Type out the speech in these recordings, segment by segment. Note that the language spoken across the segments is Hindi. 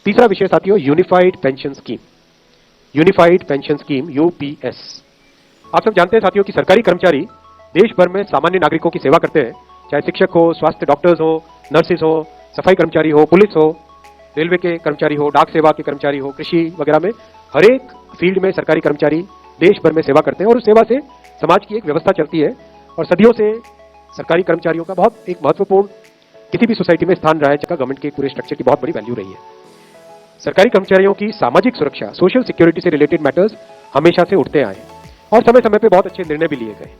तीसरा विषय साथियों unified pension scheme, unified pension scheme UPS. आप सब जानते हैं साथियों कि सरकारी कर्मचारी देश भर में सामान्य नागरिकों की सेवा करते हैं, चाहे शिक्षक हो, स्वास्थ्य डॉक्टर्स हो, नर्सेज हो, सफाई कर्मचारी हो, पुलिस हो, रेलवे के कर्मचारी हो, डाक सेवा के कर्मचारी हो, कृषि वगैरह में हर एक फील्ड में सरकारी कर्मचारी देश भर में सेवा करते हैं और उस सेवा से समाज की एक व्यवस्था चलती है। और सदियों से सरकारी कर्मचारियों का बहुत एक महत्वपूर्ण किसी भी सोसाइटी में स्थान रहा है, जगह गवर्नमेंट के पूरे स्ट्रक्चर की बहुत बड़ी वैल्यू रही है। सरकारी कर्मचारियों की सामाजिक सुरक्षा, सोशल सिक्योरिटी से रिलेटेड मैटर्स हमेशा से उठते आए और समय समय पे बहुत अच्छे निर्णय भी लिए गए।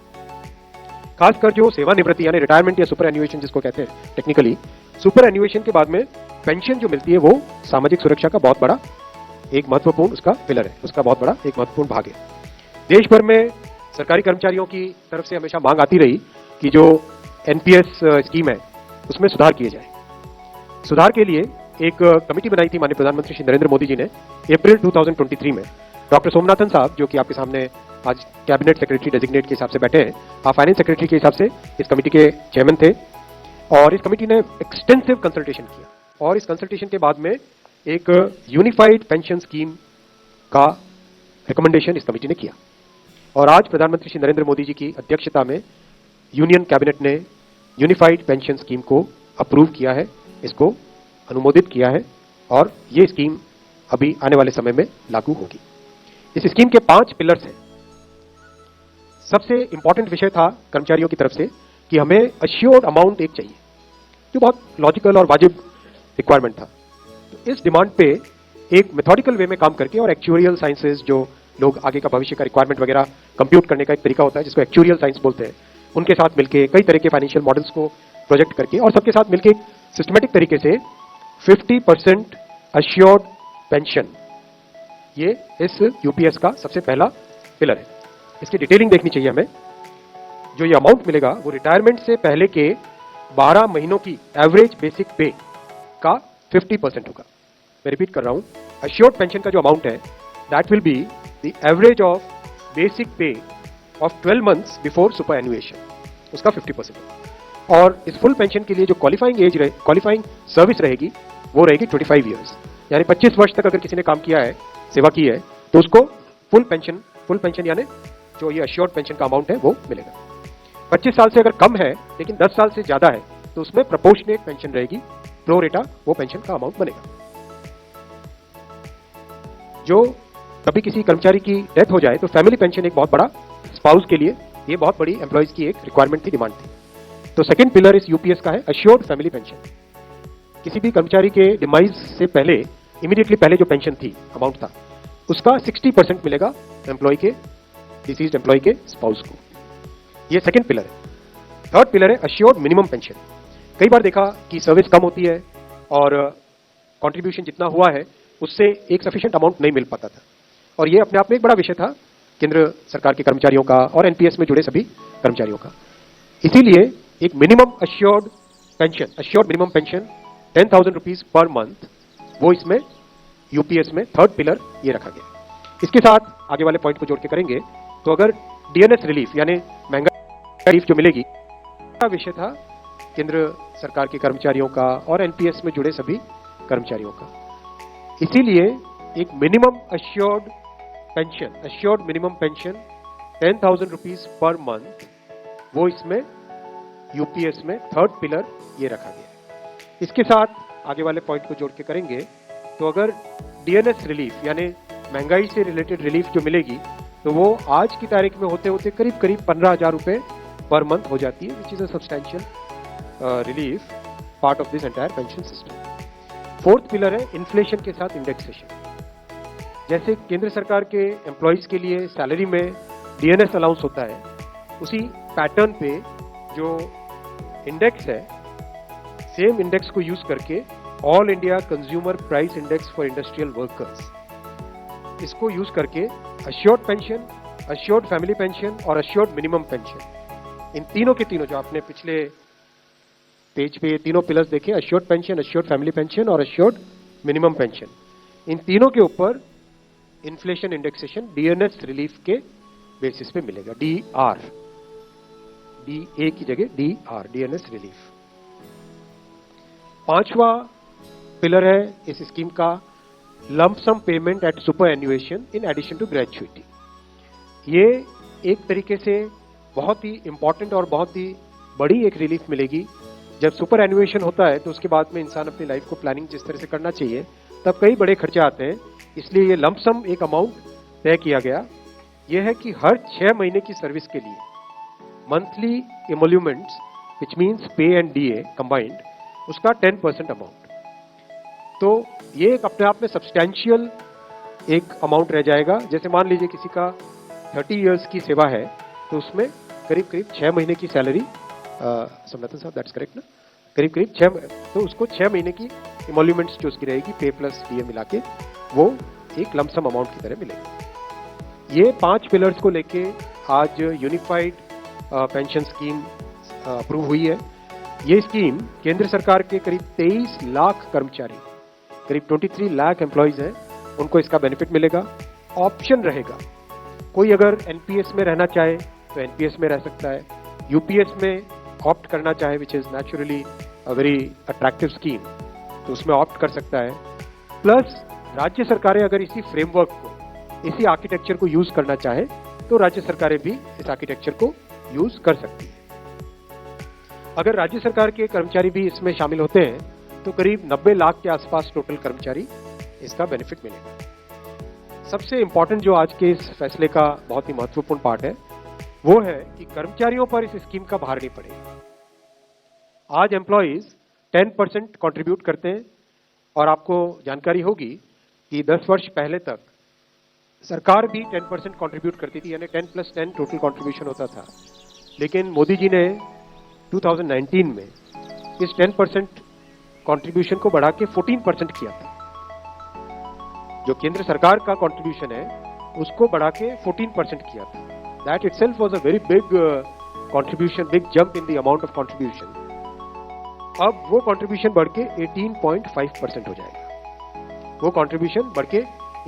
खासकर जो सेवानिवृत्ति यानी रिटायरमेंट या सुपर एन्युएशन जिसको कहते हैं टेक्निकली, सुपर एन्युएशन के बाद में पेंशन जो मिलती है वो सामाजिक सुरक्षा का बहुत बड़ा एक महत्वपूर्ण उसका पिलर है, उसका बहुत बड़ा एक महत्वपूर्ण भाग है। देश भर में सरकारी कर्मचारियों की तरफ से हमेशा मांग आती रही कि जो एनपीएस स्कीम है उसमें सुधार किए जाए। सुधार के लिए एक कमेटी बनाई थी माननीय प्रधानमंत्री श्री नरेंद्र मोदी जी ने अप्रैल 2023 में। डॉक्टर सोमनाथन साहब जो कि आपके सामने आज कैबिनेट सेक्रेटरी डेजिग्नेट के हिसाब से बैठे हैं, आप फाइनेंस सेक्रेटरी के हिसाब से इस कमेटी के चेयरमैन थे और इस कमेटी ने एक्सटेंसिव कंसल्टेशन किया और इस कंसल्टेशन के बाद में एक यूनिफाइड पेंशन स्कीम का रिकमेंडेशन इस कमेटी ने किया और आज प्रधानमंत्री श्री नरेंद्र मोदी जी की अध्यक्षता में यूनियन कैबिनेट ने यूनिफाइड पेंशन स्कीम को अप्रूव किया है, इसको अनुमोदित किया है और ये स्कीम अभी आने वाले समय में लागू होगी। इस स्कीम के 5 पिलर्स हैं। सबसे इंपॉर्टेंट विषय था कर्मचारियों की तरफ से कि हमें अश्योर्ड अमाउंट एक चाहिए, जो बहुत लॉजिकल और वाजिब रिक्वायरमेंट था। तो इस डिमांड पे एक मेथोडिकल वे में काम करके और एक्चुरियल साइंसेज जो लोग आगे का भविष्य का रिक्वायरमेंट वगैरह कंप्यूट करने का एक तरीका होता है जिसको एक्चुरियल साइंस बोलते हैं, उनके साथ मिलकर कई तरह के फाइनेंशियल मॉडल्स को प्रोजेक्ट करके और सबके साथ मिलकर सिस्टमेटिक तरीके से 50% अश्योर्ड पेंशन, ये इस यूपीएस का सबसे पहला पिलर है। इसकी डिटेलिंग देखनी चाहिए हमें। जो ये अमाउंट मिलेगा वो रिटायरमेंट से पहले के 12 महीनों की एवरेज बेसिक पे का 50% होगा। मैं रिपीट कर रहा हूं, अश्योर्ड पेंशन का जो अमाउंट है that will be the average of basic पे ऑफ 12 मंथ्स बिफोर सुपर एन्युएशन, उसका 50% होगा। और इस फुल पेंशन के लिए जो क्वालिफाइंग सर्विस रहेगी वो रहेगी 25 ईयर्स, यानी 25 वर्ष तक अगर किसी ने काम किया है, सेवा की है, तो उसको फुल पेंशन यानी जो ये अश्योर्ड पेंशन का अमाउंट है वो मिलेगा। 25 साल से अगर कम है लेकिन 10 साल से ज्यादा है तो उसमें प्रोपोर्शनेट पेंशन रहेगी, प्रो रेटा वो पेंशन का अमाउंट बनेगा। जो कभी किसी कर्मचारी की डेथ हो जाए तो फैमिली पेंशन एक बहुत बड़ा स्पाउस के लिए ये बहुत बड़ी एम्प्लॉयज की एक रिक्वायरमेंट थी, डिमांड थी। तो सेकंड पिलर इस यूपीएस का है अश्योर्ड फैमिली पेंशन। किसी भी कर्मचारी के डिमाइज से पहले इमीडिएटली पहले जो पेंशन थी अमाउंट था उसका 60% मिलेगा एम्प्लॉय के डिसीज्ड एम्प्लॉय के स्पाउस को। ये सेकंड पिलर है। थर्ड पिलर है अश्योर्ड मिनिमम पेंशन। कई बार देखा कि सर्विस कम होती है और कंट्रीब्यूशन जितना हुआ है उससे एक सफिशिएंट अमाउंट नहीं मिल पाता था और ये अपने आप में एक बड़ा विषय था केंद्र सरकार के कर्मचारियों का और एनपीएस में जुड़े सभी कर्मचारियों का। इसीलिए एक minimum assured minimum pension 10,000 rupees per month वो इसमें यूपीएस में थर्ड पिलर ये रखा गया। इसके साथ आगे वाले पॉइंट को जोड़ के करेंगे तो अगर डीएनएस रिलीफ यानी महंगाई रिलीफ जो मिलेगी, विषय था केंद्र सरकार के कर्मचारियों का और एनपीएस में जुड़े सभी कर्मचारियों का। इसीलिए एक minimum assured minimum pension 10,000 rupees per month वो इसमें यूपीएस में थर्ड पिलर ये रखा गया। इसके साथ आगे वाले पॉइंट को जोड़ के करेंगे तो अगर डीएनएस रिलीफ यानी महंगाई से रिलेटेड रिलीफ जो मिलेगी तो वो आज की तारीख में होते होते करीब 15,000 रुपए पर मंथ हो जाती है, which is a substantial relief part of this entire pension system. Fourth pillar है इन्फ्लेशन के साथ इंडेक्सेशन। जैसे केंद्र सरकार के एम्प्लॉयज के लिए सैलरी में डीएनएस अलाउंस होता है, उसी पैटर्न पे जो इंडेक्स है सेम इंडेक्स को यूज करके all India consumer price index for industrial workers, इसको यूज करके assured pension, assured family pension और अश्योर्ड मिनिमम पेंशन, इन तीनों के तीनों जो आपने पिछले पेज पे तीनों पिलर्स देखे, assured pension, assured family pension और अश्योर्ड मिनिमम पेंशन, इन तीनों के ऊपर इन्फ्लेशन इंडेक्सेशन डीएनएस रिलीफ के बेसिस पे मिलेगा। डीआर, डीए की जगह डीआर, डीएनएस रिलीफ। पांचवा पिलर है इस स्कीम का lump sum payment at superannuation in addition to gratuity. ये एक तरीके से बहुत ही इंपॉर्टेंट और बहुत ही बड़ी एक रिलीफ मिलेगी। जब सुपर एनुएशन होता है तो उसके बाद में इंसान अपनी लाइफ को प्लानिंग जिस तरह से करना चाहिए तब कई बड़े खर्चे आते हैं, इसलिए ये लंप सम एक अमाउंट तय किया गया। यह है कि हर 6 महीने की सर्विस के लिए मंथली एमोल्यूमेंट्स विच मीन्स पे एंड डीए कंबाइंड उसका 10% अमाउंट। तो ये एक अपने आप में सब्सटैंशियल एक अमाउंट रह जाएगा। जैसे मान लीजिए किसी का 30 इयर्स की सेवा है तो उसमें करीब करीब 6 महीने की सैलरी, समनाथन साहब दैट्स करेक्ट ना, करीब करीब 6, तो उसको 6 महीने की एमोल्यूमेंट्स जो उसकी रहेगी पे प्लस डीए मिला के वो एक लमसम अमाउंट की तरह मिलेगी। ये 5 पिलर्स को लेके आज यूनिफाइड पेंशन स्कीम अप्रूव हुई है। ये स्कीम केंद्र सरकार के करीब 23 लाख कर्मचारी, करीब 23 लाख एम्प्लॉयज हैं, उनको इसका बेनिफिट मिलेगा। ऑप्शन रहेगा, कोई अगर एनपीएस में रहना चाहे तो एनपीएस में रह सकता है, यूपीएस में ऑप्ट करना चाहे which is naturally a very attractive scheme तो उसमें ऑप्ट कर सकता है। प्लस राज्य सरकारें अगर इसी फ्रेमवर्क को, इसी आर्किटेक्चर को यूज करना चाहे तो राज्य सरकारें भी इस आर्किटेक्चर को यूज कर सकती है। अगर राज्य सरकार के कर्मचारी भी इसमें शामिल होते हैं तो करीब 90 लाख के आसपास टोटल कर्मचारी इसका बेनिफिट मिलेगा। सबसे इंपॉर्टेंट जो आज के इस फैसले का बहुत ही महत्वपूर्ण पार्ट है वो है कि कर्मचारियों पर इस स्कीम का भार नहीं पड़ेगा। आज एम्प्लॉइज 10% कंट्रीब्यूट करते हैं और आपको जानकारी होगी कि 10 वर्ष पहले तक सरकार भी 10% कंट्रीब्यूट करती थी, यानी 10 + 10 टोटल कंट्रीब्यूशन होता था। लेकिन मोदी जी ने 2019 में इस 10% कंट्रीब्यूशन को बढ़ा के 14% किया था। जो केंद्र सरकार का कंट्रीब्यूशन है उसको बढ़ा के 14% किया था। That itself was a very big contribution, big jump in the amount of contribution. अब वो कंट्रीब्यूशन बढ़ के 18.5% हो जाएगा। वो कंट्रीब्यूशन बढ़ के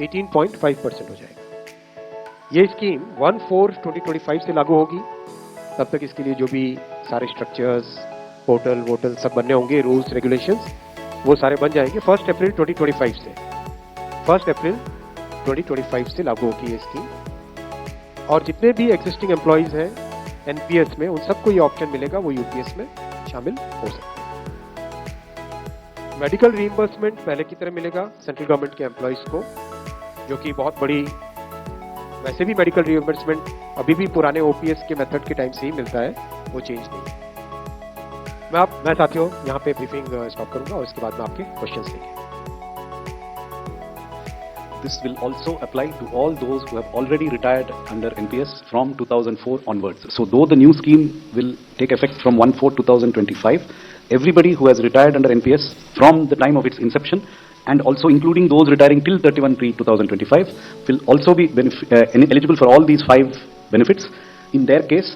18.5% हो जाएगा। ये स्कीम 1/4/2025 से लागू होगी। तब तक इसके लिए जो भी सारे स्ट्रक्चर्स, पोर्टल वोटल सब बनने होंगे, रूल्स रेगुलेशंस वो सारे बन जाएंगे। 1 अप्रैल 2025 से 1 अप्रैल 2025 से लागू होगी ये स्कीम। और जितने भी एग्जिस्टिंग एम्प्लॉइज हैं एनपीएस में उन सबको ये ऑप्शन मिलेगा, वो यूपीएस में शामिल हो सकते हैं। मेडिकल रीइंबर्समेंट पहले की तरह मिलेगा सेंट्रल गवर्नमेंट के एम्प्लॉइज को, जो कि बहुत बड़ी, वैसे भी मेडिकल रीइंबर्समेंट अभी भी पुराने ओपीएस के मेथड के टाइम से ही मिलता है, वो चेंज नहीं है। मैं साथियों यहाँ पे ब्रीफिंग स्टॉप करूंगा और इसके बाद में आपके क्वेश्चंस लेंगे। This will also apply to all those who have already retired under NPS from 2004 onwards. So though the new scheme will take effect from 1/4/2025, everybody who has retired under NPS from the time of its inception, and also including those retiring till 31/3/2025, will also be eligible for all these 5 benefits. In their case,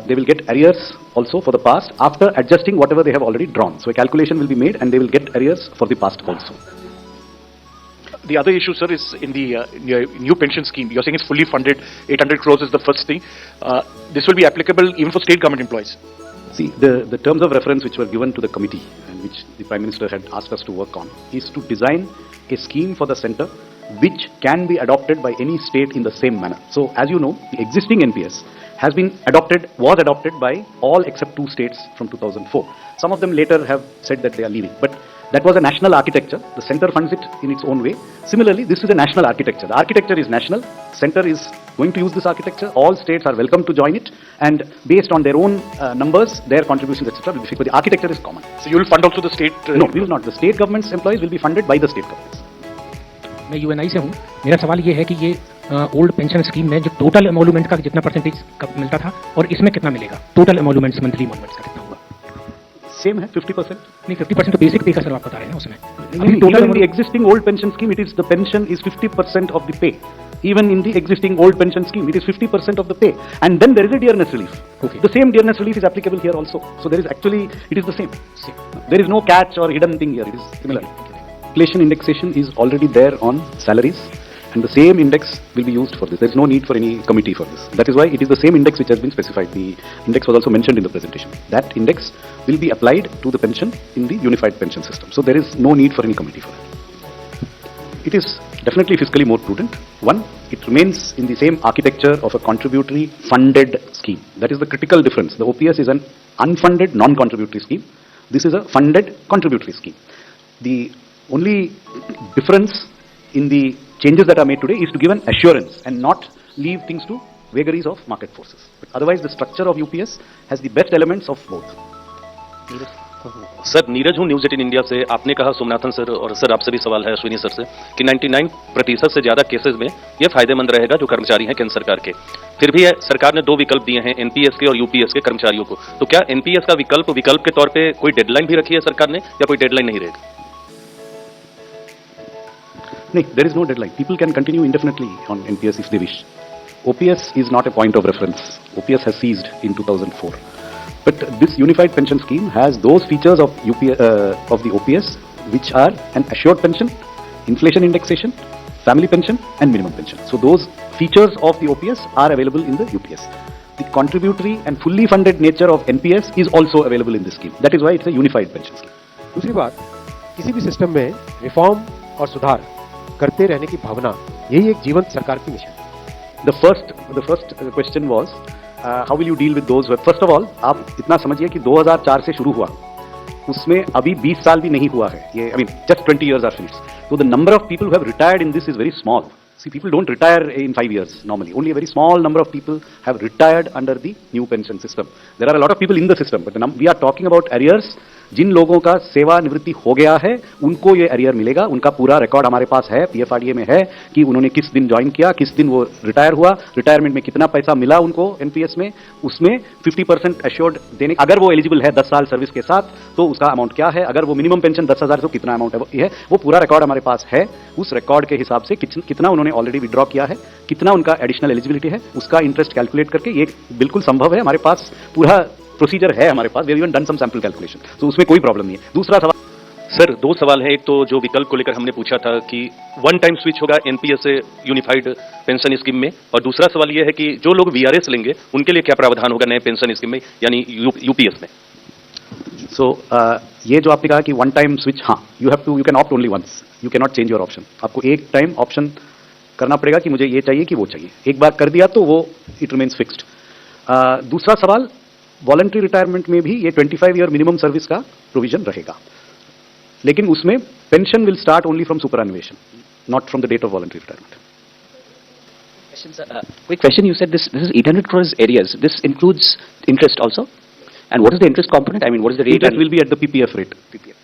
they will get arrears also for the past after adjusting whatever they have already drawn. So a calculation will be made and they will get arrears for the past also. The other issue, sir, is in the new pension scheme. You're saying it's fully funded. 800 crores is the first thing. This will be applicable even for state government employees. See, the terms of reference which were given to the committee and which the Prime Minister had asked us to work on is to design a scheme for the centre which can be adopted by any state in the same manner. So, as you know, the existing NPS was adopted by all except 2 states from 2004. Some of them later have said that they are leaving, but that was a national architecture. The centre funds it in its own way. Similarly, this is a national architecture. The architecture is national. Centre is going to use this architecture. All states are welcome to join it, and based on their own numbers, their contributions, etc., will be fixed. But the architecture is common. So you will fund also the state? No, we will not. The state government's employees will be funded by the state governments. मैं यूएनआई से हूँ। मेरा सवाल ये है कि ये ओल्ड पेंशन स्कीम में जो टोटल एमोल्यूमेंट का जितना परसेंटेज मिलता था और इसमें कितना मिलेगा? टोटल एमोल्यूमेंट्स, मंथली एमोल्यूमेंट्स का कितना होगा? Same है 50%. नहीं, 50% तो बेसिक पे का सर आप बता रहे हैं ना उसमें। Even in the existing old pension scheme, the pension is 50% of the pay. Even in the existing old pension scheme, it is 50% of the pay. And then there is a dearness relief. Okay. The same dearness relief is applicable here also. So there is actually, it is the same. There is no catch or hidden thing here. It is similar. Inflation indexation is already there on salaries, and the same index will be used for this. There is no need for any committee for this. That is why it is the same index which has been specified. The index was also mentioned in the presentation. That index will be applied to the pension in the unified pension system. So there is no need for any committee for that. It is definitely fiscally more prudent. One, it remains in the same architecture of a contributory funded scheme. That is the critical difference. The OPS is an unfunded non-contributory scheme. This is a funded contributory scheme. The only difference in the changes that are made today is to give an assurance and not leave things to vagaries of market forces. But otherwise, the structure of UPS has the best elements of both. Sir Neeraj हूं न्यूज 18 इंडिया से। आपने कहा सोमनाथन सर और सर आपसे भी सवाल है अश्विनी सर से कि 99% से ज्यादा केसेस में ये फायदेमंद रहेगा जो कर्मचारी हैं केंद्र सरकार के। फिर भी सरकार ने 2 विकल्प दिए हैं एनपीएस के और यूपीएस के कर्मचारियों को। तो क्या एनपीएस का विकल्प के तौर पे कोई डेडलाइन भी रखी है सरकार ने या कोई डेडलाइन नहीं रहेगी? No, there is no deadline. People can continue indefinitely on NPS if they wish. OPS is not a point of reference. OPS has ceased in 2004. But this unified pension scheme has those features of the OPS which are an assured pension, inflation indexation, family pension and minimum pension. So those features of the OPS are available in the UPS. The contributory and fully funded nature of NPS is also available in this scheme. That is why it's a unified pension scheme. दूसरी बात, किसी भी सिस्टम में रिफॉर्म और सुधार करते रहने की भावना, यही एक जीवंत सरकार की मिशन है। The first question was how will you deal with those who, first of all आप इतना समझिए कि 2004 से शुरू हुआ, उसमें अभी 20 साल भी नहीं हुआ है ये, I mean just 20 years are finished. So the number of people who have retired in this is very small. See, people don't retire in 5 years normally. Only a very small number of people have retired under the new pension system. There are a lot of people in the system, but we are talking about arrears. जिन लोगों का सेवानिवृत्ति हो गया है उनको ये अरियर मिलेगा। उनका पूरा रिकॉर्ड हमारे पास है, पीएफआरडीए में है कि उन्होंने किस दिन ज्वाइन किया, किस दिन वो रिटायर हुआ, रिटायरमेंट में कितना पैसा मिला उनको एनपीएस में, उसमें 50% एश्योर्ड देने, अगर वो एलिजिबल है 10 साल सर्विस के साथ तो उसका अमाउंट क्या है, अगर वो मिनिमम पेंशन 10,000 तो कितना अमाउंट है, वो पूरा रिकॉर्ड हमारे पास है। उस रिकॉर्ड के हिसाब से कितना उन्होंने ऑलरेडी विड्रॉ किया है, कितना उनका एडिशनल एलिजिबिलिटी है, उसका इंटरेस्ट कैलकुलेट करके, ये बिल्कुल संभव है, हमारे पास पूरा प्रोसीजर है हमारे पास। We have even done some sample calculation, तो उसमें कोई प्रॉब्लम नहीं है। दूसरा सवाल सर 2 सवाल हैं। एक तो जो विकल्प को लेकर हमने पूछा था कि वन टाइम स्विच होगा एनपीएस से यूनिफाइड पेंशन स्कीम में, और दूसरा सवाल यह है कि जो लोग वीआरएस लेंगे उनके लिए क्या प्रावधान होगा नए पेंशन स्कीम में यानी यूपीएस में। सो ये जो आपने कहा कि वन टाइम स्विच, हाँ, you can opt only once, you can not change your option. आपको एक टाइम ऑप्शन करना पड़ेगा कि मुझे ये चाहिए कि वो चाहिए। एक बार कर दिया तो वो इट रिमेन्स फिक्स्ड। दूसरा सवाल, वॉलंटरी रिटायरमेंट में भी ये 25 ईयर मिनिमम सर्विस का प्रोविजन रहेगा, लेकिन उसमें pension will start only from superannuation, not from the date of voluntary retirement. Quick question, you said this is 800 crores areas. This includes interest also? And what is the interest component? I mean, what is the rate? Interest will be at the PPF rate. PPF.